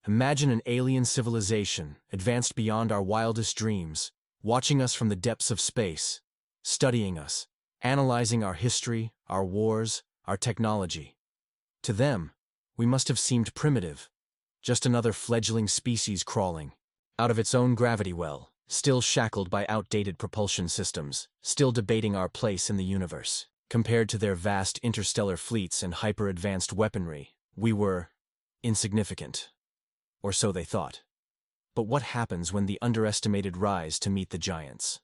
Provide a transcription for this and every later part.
Imagine an alien civilization, advanced beyond our wildest dreams, watching us from the depths of space, studying us, analyzing our history, our wars, our technology. To them, we must have seemed primitive, just another fledgling species crawling out of its own gravity well, still shackled by outdated propulsion systems, still debating our place in the universe. Compared to their vast interstellar fleets and hyper-advanced weaponry, we were insignificant. Or so they thought. But what happens when the underestimated rise to meet the giants?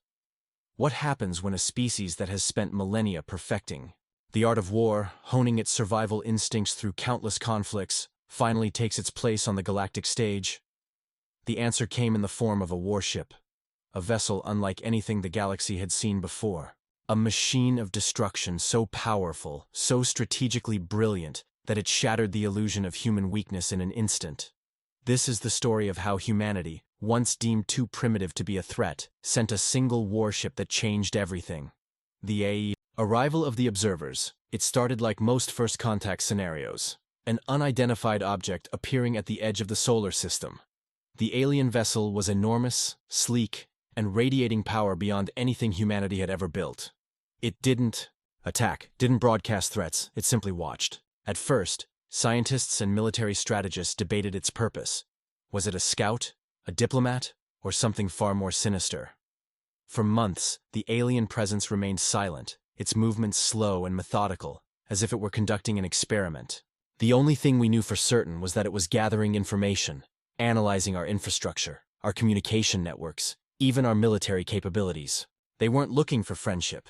What happens when a species that has spent millennia perfecting the art of war, honing its survival instincts through countless conflicts, finally takes its place on the galactic stage? The answer came in the form of a warship, a vessel unlike anything the galaxy had seen before. A machine of destruction so powerful, so strategically brilliant, that it shattered the illusion of human weakness in an instant. This is the story of how humanity, once deemed too primitive to be a threat, sent a single warship that changed everything. The arrival of the observers. It started like most first contact scenarios. An unidentified object appearing at the edge of the solar system. The alien vessel was enormous, sleek, and radiating power beyond anything humanity had ever built. It didn't attack, didn't broadcast threats, it simply watched. At first, scientists and military strategists debated its purpose. Was it a scout, a diplomat, or something far more sinister? For months, the alien presence remained silent, its movements slow and methodical, as if it were conducting an experiment. The only thing we knew for certain was that it was gathering information, analyzing our infrastructure, our communication networks, even our military capabilities. They weren't looking for friendship.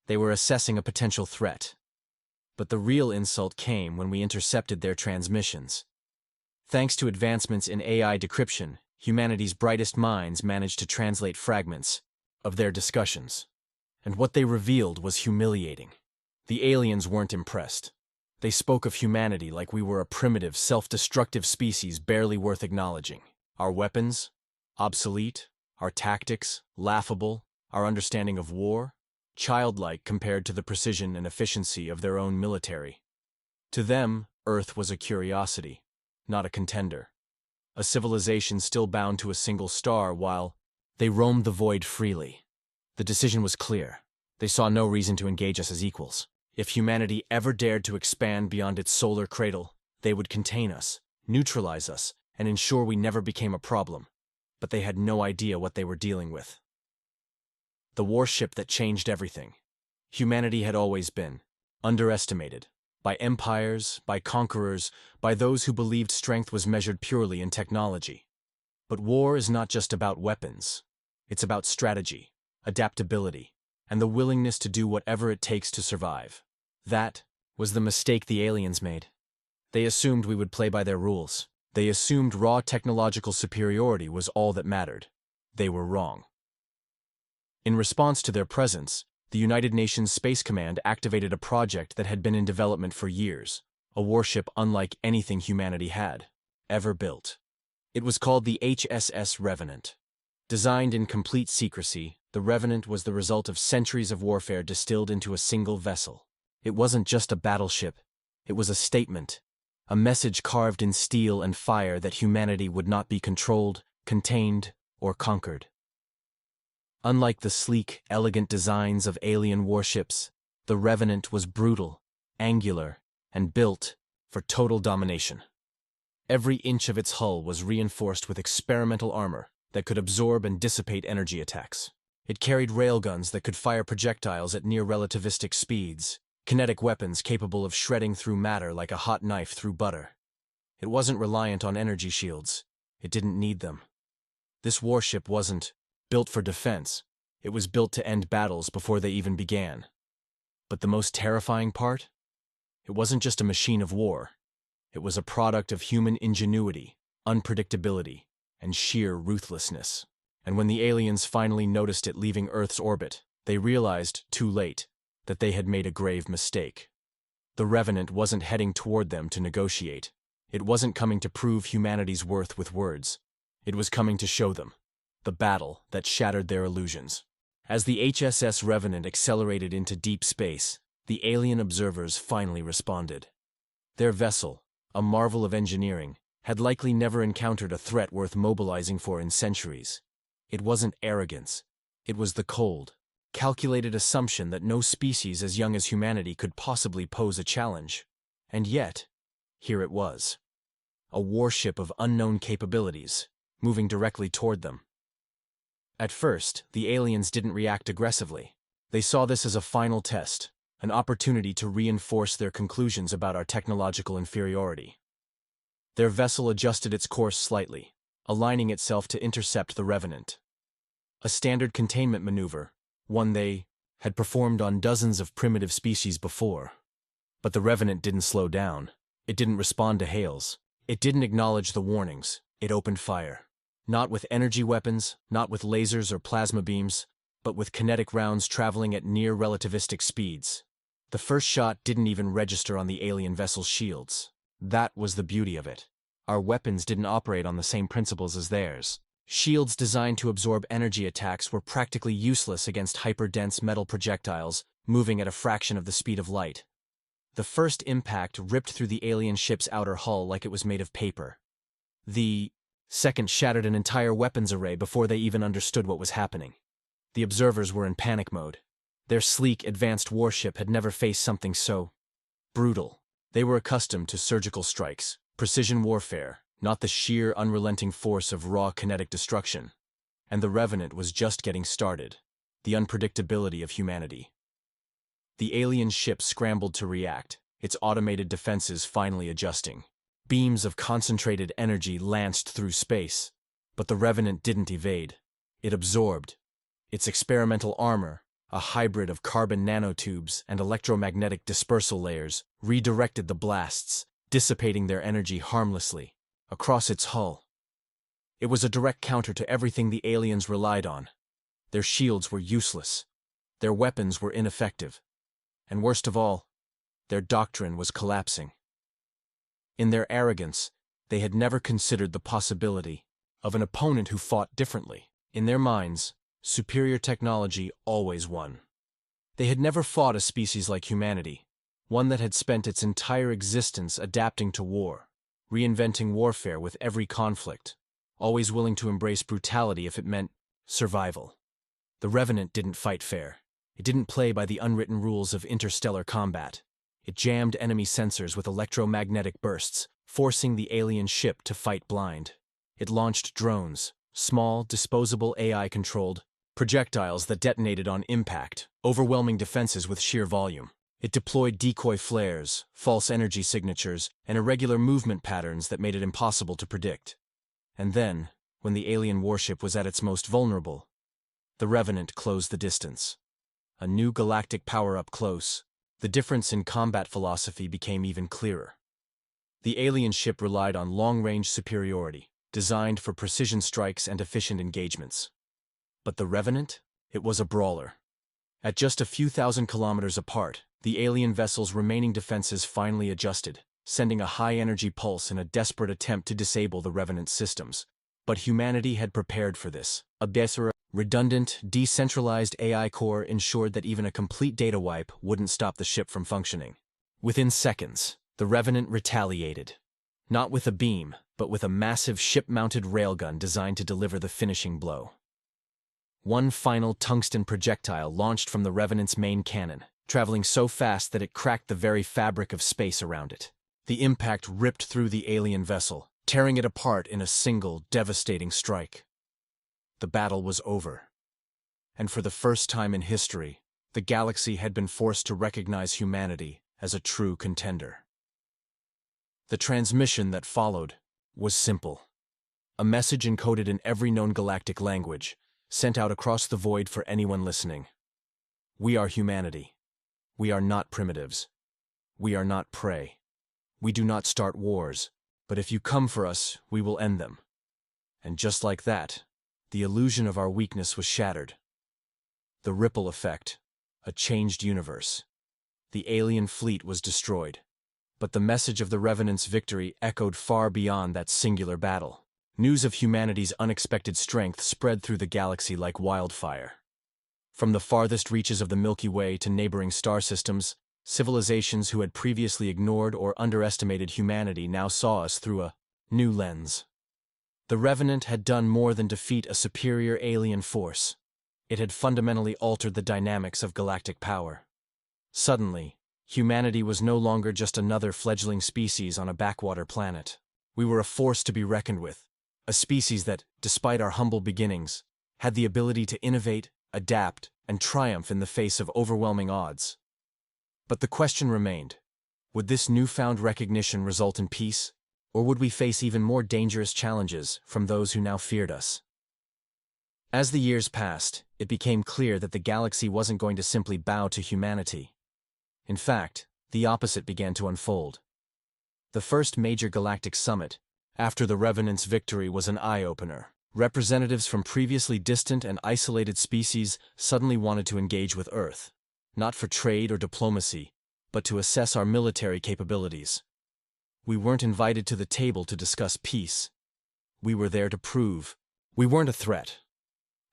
They were assessing a potential threat. But the real insult came when we intercepted their transmissions. Thanks to advancements in AI decryption, humanity's brightest minds managed to translate fragments of their discussions. And what they revealed was humiliating. The aliens weren't impressed. They spoke of humanity like we were a primitive, self-destructive species barely worth acknowledging. Our weapons, obsolete. Our tactics, laughable. Our understanding of war, childlike compared to the precision and efficiency of their own military. To them, Earth was a curiosity, not a contender. A civilization still bound to a single star while they roamed the void freely. The decision was clear. They saw no reason to engage us as equals. If humanity ever dared to expand beyond its solar cradle, they would contain us, neutralize us, and ensure we never became a problem. But they had no idea what they were dealing with. The warship that changed everything. Humanity had always been underestimated by empires, by conquerors, by those who believed strength was measured purely in technology. But war is not just about weapons. It's about strategy, adaptability, and the willingness to do whatever it takes to survive. That was the mistake the aliens made. They assumed we would play by their rules. They assumed raw technological superiority was all that mattered. They were wrong. In response to their presence, the United Nations Space Command activated a project that had been in development for years, a warship unlike anything humanity had ever built. It was called the HSS Revenant. Designed in complete secrecy, the Revenant was the result of centuries of warfare distilled into a single vessel. It wasn't just a battleship, it was a statement. A message carved in steel and fire that humanity would not be controlled, contained, or conquered. Unlike the sleek, elegant designs of alien warships, the Revenant was brutal, angular, and built for total domination. Every inch of its hull was reinforced with experimental armor that could absorb and dissipate energy attacks. It carried railguns that could fire projectiles at near-relativistic speeds, kinetic weapons capable of shredding through matter like a hot knife through butter. It wasn't reliant on energy shields. It didn't need them. This warship wasn't built for defense. It was built to end battles before they even began. But the most terrifying part? It wasn't just a machine of war. It was a product of human ingenuity, unpredictability, and sheer ruthlessness. And when the aliens finally noticed it leaving Earth's orbit, they realized, too late, that they had made a grave mistake. The Revenant wasn't heading toward them to negotiate. It wasn't coming to prove humanity's worth with words. It was coming to show them the battle that shattered their illusions. As the HSS Revenant accelerated into deep space, the alien observers finally responded. Their vessel, a marvel of engineering, had likely never encountered a threat worth mobilizing for in centuries. It wasn't arrogance. It was the cold, calculated assumption that no species as young as humanity could possibly pose a challenge. And yet, here it was. A warship of unknown capabilities, moving directly toward them. At first, the aliens didn't react aggressively. They saw this as a final test, an opportunity to reinforce their conclusions about our technological inferiority. Their vessel adjusted its course slightly, aligning itself to intercept the Revenant. A standard containment maneuver, one they had performed on dozens of primitive species before. But the Revenant didn't slow down. It didn't respond to hails. It didn't acknowledge the warnings. It opened fire. Not with energy weapons, not with lasers or plasma beams, but with kinetic rounds traveling at near relativistic speeds. The first shot didn't even register on the alien vessel's shields. That was the beauty of it. Our weapons didn't operate on the same principles as theirs. Shields designed to absorb energy attacks were practically useless against hyper-dense metal projectiles moving at a fraction of the speed of light. The first impact ripped through the alien ship's outer hull like it was made of paper. The second shattered an entire weapons array before they even understood what was happening. The observers were in panic mode. Their sleek, advanced warship had never faced something so brutal. They were accustomed to surgical strikes, precision warfare, not the sheer, unrelenting force of raw kinetic destruction. And the Revenant was just getting started. The unpredictability of humanity. The alien ship scrambled to react, its automated defenses finally adjusting. Beams of concentrated energy lanced through space, but the Revenant didn't evade. It absorbed. Its experimental armor, a hybrid of carbon nanotubes and electromagnetic dispersal layers, redirected the blasts, dissipating their energy harmlessly, across its hull. It was a direct counter to everything the aliens relied on. Their shields were useless. Their weapons were ineffective. And worst of all, their doctrine was collapsing. In their arrogance, they had never considered the possibility of an opponent who fought differently. In their minds, superior technology always won. They had never fought a species like humanity, one that had spent its entire existence adapting to war, reinventing warfare with every conflict, always willing to embrace brutality if it meant survival. The Revenant didn't fight fair. It didn't play by the unwritten rules of interstellar combat. It jammed enemy sensors with electromagnetic bursts, forcing the alien ship to fight blind. It launched drones, small, disposable AI-controlled projectiles that detonated on impact, overwhelming defenses with sheer volume. It deployed decoy flares, false energy signatures, and irregular movement patterns that made it impossible to predict. And then, when the alien warship was at its most vulnerable, the Revenant closed the distance. A new galactic power-up close, the difference in combat philosophy became even clearer. The alien ship relied on long-range superiority, designed for precision strikes and efficient engagements. But the Revenant? It was a brawler. At just a few thousand kilometers apart, the alien vessel's remaining defenses finally adjusted, sending a high-energy pulse in a desperate attempt to disable the Revenant's systems. But humanity had prepared for this. A redundant, decentralized AI core ensured that even a complete data wipe wouldn't stop the ship from functioning. Within seconds, the Revenant retaliated. Not with a beam, but with a massive ship-mounted railgun designed to deliver the finishing blow. One final tungsten projectile launched from the Revenant's main cannon, traveling so fast that it cracked the very fabric of space around it. The impact ripped through the alien vessel, tearing it apart in a single, devastating strike. The battle was over. And for the first time in history, the galaxy had been forced to recognize humanity as a true contender. The transmission that followed was simple. A message encoded in every known galactic language, sent out across the void for anyone listening. We are humanity. We are not primitives. We are not prey. We do not start wars, but if you come for us, we will end them. And just like that, the illusion of our weakness was shattered. The ripple effect, a changed universe. The alien fleet was destroyed, but the message of the Revenant's victory echoed far beyond that singular battle. News of humanity's unexpected strength spread through the galaxy like wildfire. From the farthest reaches of the Milky Way to neighboring star systems, civilizations who had previously ignored or underestimated humanity now saw us through a New lens. The Revenant had done more than defeat a superior alien force. It had fundamentally altered the dynamics of galactic power. Suddenly, humanity was no longer just another fledgling species on a backwater planet. We were a force to be reckoned with, a species that, despite our humble beginnings, had the ability to innovate, adapt, and triumph in the face of overwhelming odds. But the question remained, would this newfound recognition result in peace, or would we face even more dangerous challenges from those who now feared us? As the years passed, it became clear that the galaxy wasn't going to simply bow to humanity. In fact, the opposite began to unfold. The first major galactic summit, after the Revenant's victory, was an eye-opener. Representatives from previously distant and isolated species suddenly wanted to engage with Earth, not for trade or diplomacy, but to assess our military capabilities. We weren't invited to the table to discuss peace. We were there to prove we weren't a threat.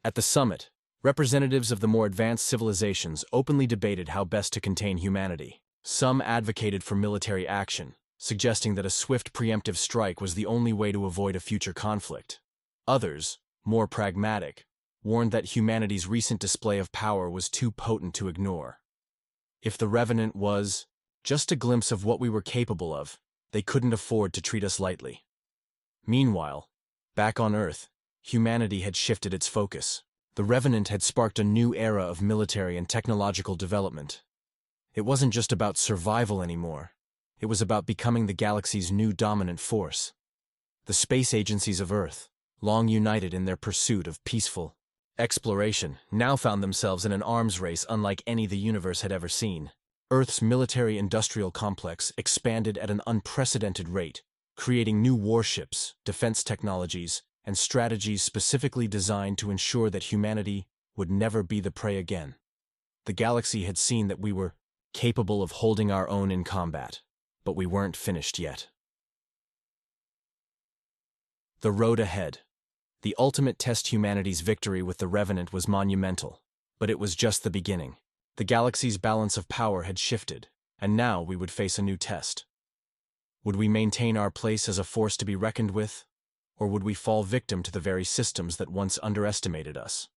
At the summit, representatives of the more advanced civilizations openly debated how best to contain humanity. Some advocated for military action, suggesting that a swift preemptive strike was the only way to avoid a future conflict. Others, more pragmatic, warned that humanity's recent display of power was too potent to ignore. If the Revenant was just a glimpse of what we were capable of, they couldn't afford to treat us lightly. Meanwhile, back on Earth, humanity had shifted its focus. The Revenant had sparked a new era of military and technological development. It wasn't just about survival anymore. It was about becoming the galaxy's new dominant force. The space agencies of Earth, long united in their pursuit of peaceful exploration, now found themselves in an arms race unlike any the universe had ever seen. Earth's military-industrial complex expanded at an unprecedented rate, creating new warships, defense technologies, and strategies specifically designed to ensure that humanity would never be the prey again. The galaxy had seen that we were capable of holding our own in combat, but we weren't finished yet. The road ahead. The ultimate test humanity's victory with the Revenant was monumental, but it was just the beginning. The galaxy's balance of power had shifted, and now we would face a new test. Would we maintain our place as a force to be reckoned with, or would we fall victim to the very systems that once underestimated us?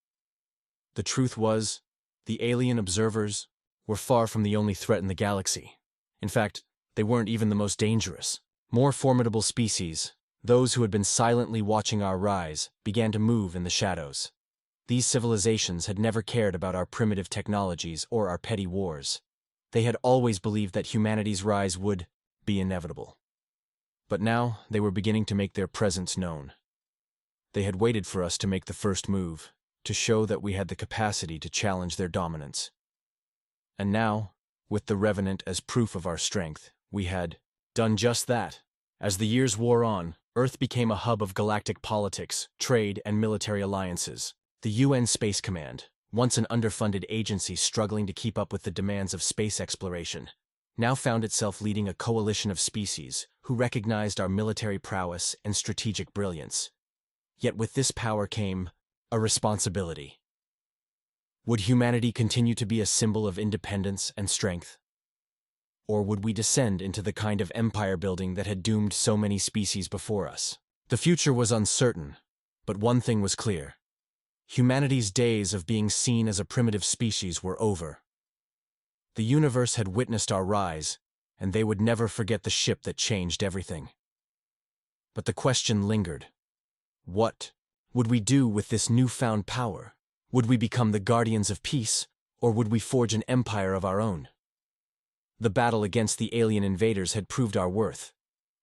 The truth was, the alien observers were far from the only threat in the galaxy. In fact, they weren't even the most dangerous. More formidable species, those who had been silently watching our rise, began to move in the shadows. These civilizations had never cared about our primitive technologies or our petty wars. They had always believed that humanity's rise would be inevitable. But now they were beginning to make their presence known. They had waited for us to make the first move, to show that we had the capacity to challenge their dominance. And now, with the Revenant as proof of our strength, we had done just that. As the years wore on, Earth became a hub of galactic politics, trade, and military alliances. The UN Space Command, once an underfunded agency struggling to keep up with the demands of space exploration, now found itself leading a coalition of species who recognized our military prowess and strategic brilliance. Yet with this power came a responsibility. Would humanity continue to be a symbol of independence and strength? Or would we descend into the kind of empire building that had doomed so many species before us? The future was uncertain, but one thing was clear. Humanity's days of being seen as a primitive species were over. The universe had witnessed our rise, and they would never forget the ship that changed everything. But the question lingered. What would we do with this newfound power? Would we become the guardians of peace, or would we forge an empire of our own? The battle against the alien invaders had proved our worth.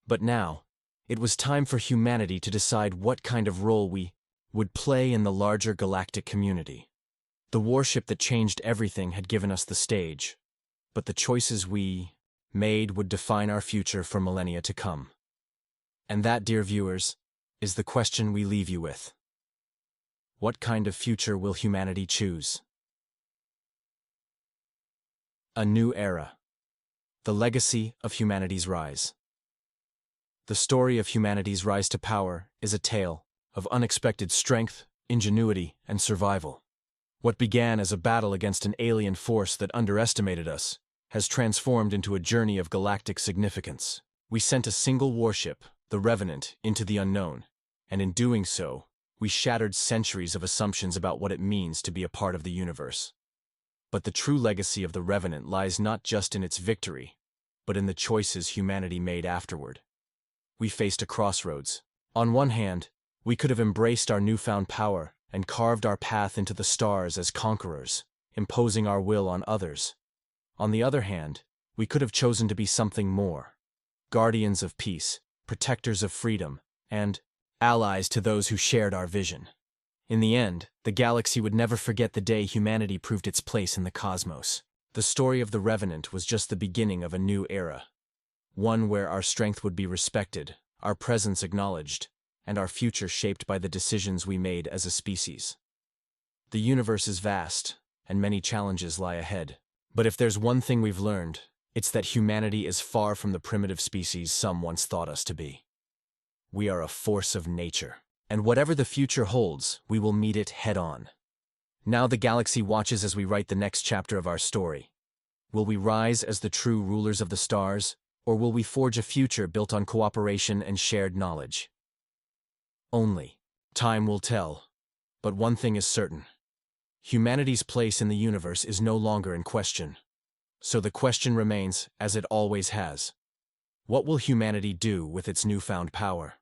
But now, it was time for humanity to decide what kind of role we would play in the larger galactic community. The warship that changed everything had given us the stage, but the choices we made would define our future for millennia to come. And that, dear viewers, is the question we leave you with. What kind of future will humanity choose? A new era. The legacy of humanity's rise. The story of humanity's rise to power is a tale of unexpected strength, ingenuity, and survival. What began as a battle against an alien force that underestimated us has transformed into a journey of galactic significance. We sent a single warship, the Revenant, into the unknown, and in doing so, we shattered centuries of assumptions about what it means to be a part of the universe. But the true legacy of the Revenant lies not just in its victory, but in the choices humanity made afterward. We faced a crossroads. On one hand, we could have embraced our newfound power and carved our path into the stars as conquerors, imposing our will on others. On the other hand, we could have chosen to be something more: guardians of peace, protectors of freedom, and allies to those who shared our vision. In the end, the galaxy would never forget the day humanity proved its place in the cosmos. The story of the Revenant was just the beginning of a new era, one where our strength would be respected, our presence acknowledged, and our future shaped by the decisions we made as a species. The universe is vast, and many challenges lie ahead. But if there's one thing we've learned, it's that humanity is far from the primitive species some once thought us to be. We are a force of nature, and whatever the future holds, we will meet it head-on. Now the galaxy watches as we write the next chapter of our story. Will we rise as the true rulers of the stars, or will we forge a future built on cooperation and shared knowledge? Only time will tell. But one thing is certain: humanity's place in the universe is no longer in question. So the question remains, as it always has: what will humanity do with its newfound power?